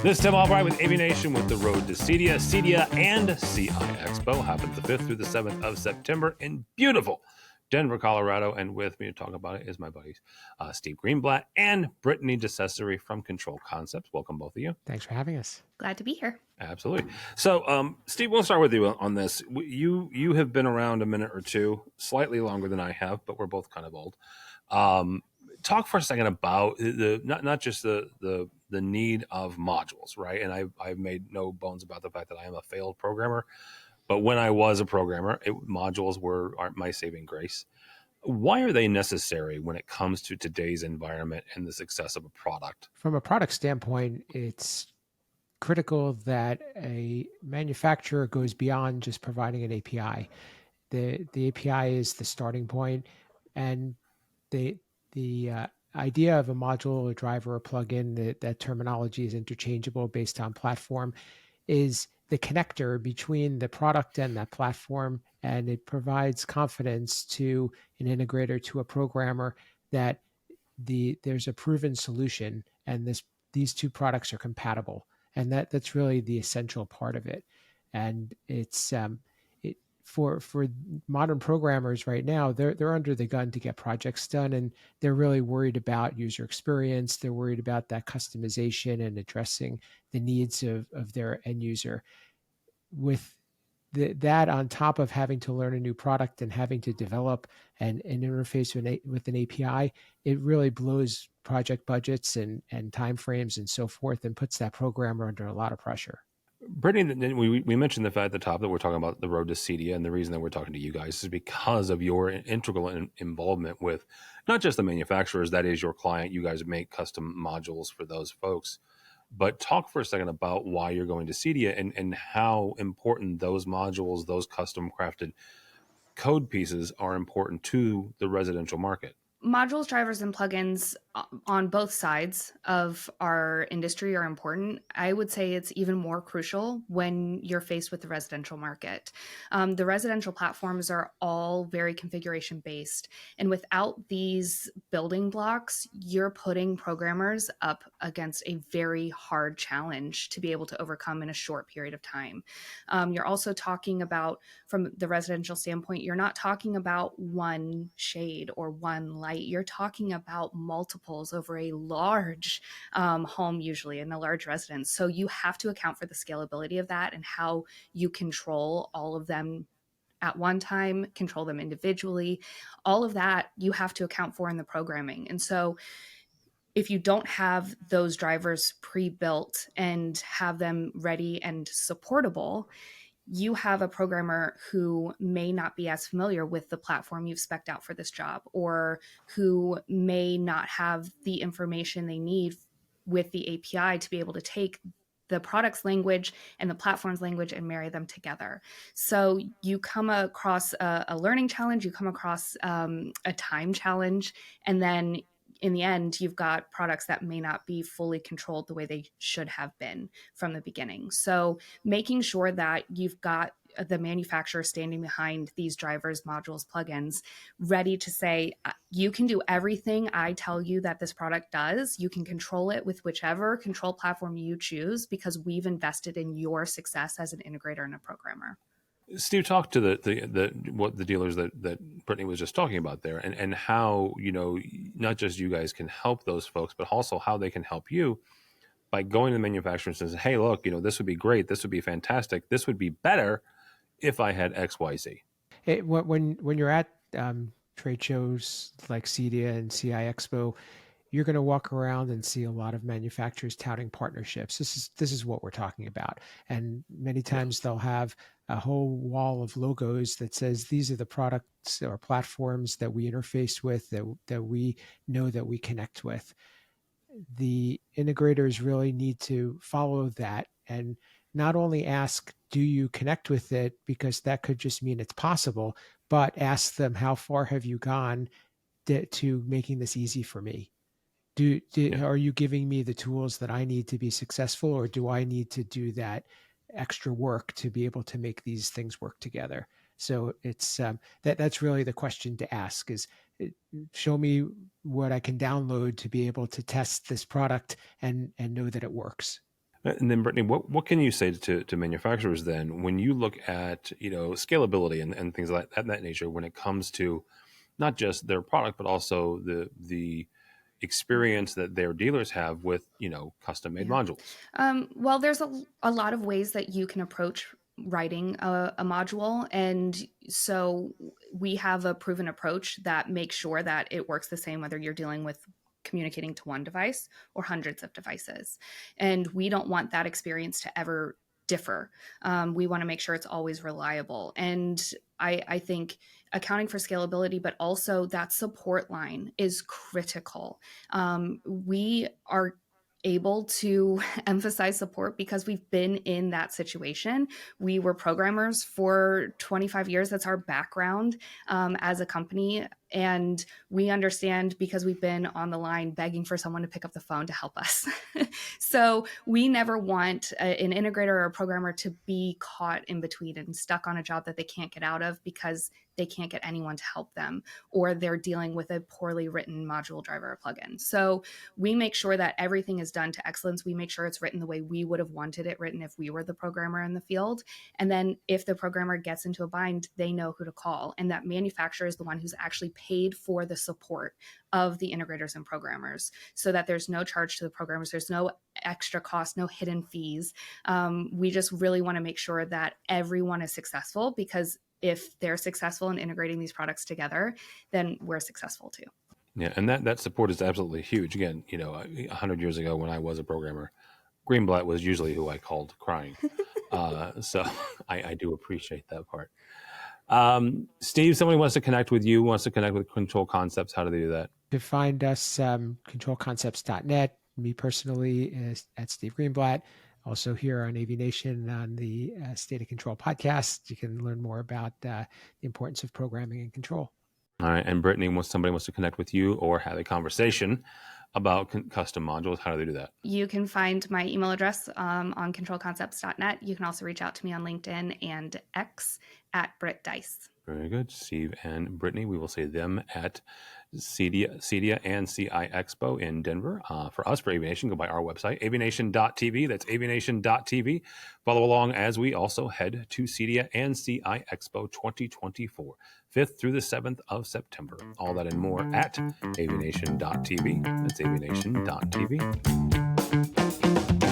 This is Tim Albright with AVNation with the road to CEDIA and CEDIA Expo happens the 5th through the 7th of September in beautiful Denver, Colorado. And with me to talk about it is my buddies, Steve Greenblatt and Brittany DiCesare from Control Concepts. Welcome, both of you. Thanks for having us. Glad to be here. Absolutely. So, Steve, we'll start with you on this. You have been around a minute or two, slightly longer than I have, but we're both kind of old. Talk for a second about the not just the need of modules, right? And I've made no bones about the fact that I am a failed programmer, but when I was a programmer, modules aren't my saving grace. Why are they necessary when it comes to today's environment and the success of a product? From a product standpoint, it's critical that a manufacturer goes beyond just providing an API. The API is the starting point, and the idea of a module, a driver, a plugin, that terminology is interchangeable based on platform, is the connector between the product and that platform, and it provides confidence to an integrator, to a programmer, that there's a proven solution and these two products are compatible, and that's really the essential part of it. And it's for modern programmers right now, they're under the gun to get projects done, and they're really worried about user experience. They're worried about that customization and addressing the needs of their end user. With that on top of having to learn a new product and having to develop and interface with an API, it really blows project budgets and timeframes and so forth, and puts that programmer under a lot of pressure. Brittany, we mentioned the fact at the top that we're talking about the road to CEDIA, and the reason that we're talking to you guys is because of your integral involvement with not just the manufacturers, that is your client. You guys make custom modules for those folks. But talk for a second about why you're going to CEDIA and how important those modules, those custom crafted code pieces are important to the residential market. Modules, drivers, and plugins on both sides of our industry are important. I would say it's even more crucial when you're faced with the residential market. The residential platforms are all very configuration based, and without these building blocks, you're putting programmers up against a very hard challenge to be able to overcome in a short period of time. You're also talking about, from the residential standpoint, you're not talking about one shade or one light. You're talking about multiples over a large home, usually in a large residence. So you have to account for the scalability of that and how you control all of them at one time, control them individually. All of that you have to account for in the programming. And so if you don't have those drivers pre-built and have them ready and supportable, you have a programmer who may not be as familiar with the platform you've spec'd out for this job, or who may not have the information they need with the API to be able to take the product's language and the platform's language and marry them together. So you come across a learning challenge, you come across a time challenge, and then in the end, you've got products that may not be fully controlled the way they should have been from the beginning. So making sure that you've got the manufacturer standing behind these drivers, modules, plugins, ready to say, you can do everything I tell you that this product does. You can control it with whichever control platform you choose, because we've invested in your success as an integrator and a programmer. Steve, talk to the dealers that Brittany was just talking about there, and how, not just you guys can help those folks, but also how they can help you by going to the manufacturer and says, hey, look, this would be great, this would be fantastic, this would be better if I had X, Y, Z. When you're at trade shows like CEDIA and CEDIA Expo, you're going to walk around and see a lot of manufacturers touting partnerships. This is what we're talking about. And many times they'll have a whole wall of logos that says these are the products or platforms that we interface with, that we know that we connect with. The integrators really need to follow that and not only ask, do you connect with it? Because that could just mean it's possible, but ask them, how far have you gone to making this easy for me? Are you giving me the tools that I need to be successful, or do I need to do that extra work to be able to make these things work together? So it's that's really the question to ask, is show me what I can download to be able to test this product and know that it works. And then, Brittany, what can you say to manufacturers then when you look at scalability and things like that nature when it comes to not just their product but also the experience that their dealers have with custom made modules? Well, there's a lot of ways that you can approach writing a module. And so we have a proven approach that makes sure that it works the same whether you're dealing with communicating to one device or hundreds of devices. And we don't want that experience to ever differ. We want to make sure it's always reliable. And I think accounting for scalability, but also that support line is critical. We are able to emphasize support because we've been in that situation. We were programmers for 25 years. That's our background as a company. And we understand because we've been on the line begging for someone to pick up the phone to help us. So we never want an integrator or a programmer to be caught in between and stuck on a job that they can't get out of because they can't get anyone to help them, or they're dealing with a poorly written module driver or plugin. So we make sure that everything is done to excellence. We make sure it's written the way we would have wanted it written if we were the programmer in the field. And then if the programmer gets into a bind, they know who to call. And that manufacturer is the one who's actually paid for the support of the integrators and programmers, so that there's no charge to the programmers. There's no extra cost, no hidden fees. We just really want to make sure that everyone is successful, because if they're successful in integrating these products together, then we're successful too. Yeah, and that support is absolutely huge. Again, 100 years ago when I was a programmer, Greenblatt was usually who I called crying. So I do appreciate that part. Steve, somebody wants to connect with you, wants to connect with Control Concepts. How do they do that? To find us, controlconcepts.net. Me personally is at Steve Greenblatt. Also here on AVNation on the State of Control podcast. You can learn more about the importance of programming and control. All right. And Brittany, once somebody wants to connect with you or have a conversation about custom modules, how do they do that? You can find my email address on controlconcepts.net. You can also reach out to me on LinkedIn and X at Britt Dice. Very good. Steve and Brittany, we will see them at CEDIA and CI Expo in Denver. For us, for AVNation, go by our website, avnation.tv. That's avnation.tv. Follow along as we also head to CEDIA and CI Expo 2024, 5th through the 7th of September. All that and more at avnation.tv. That's avnation.tv.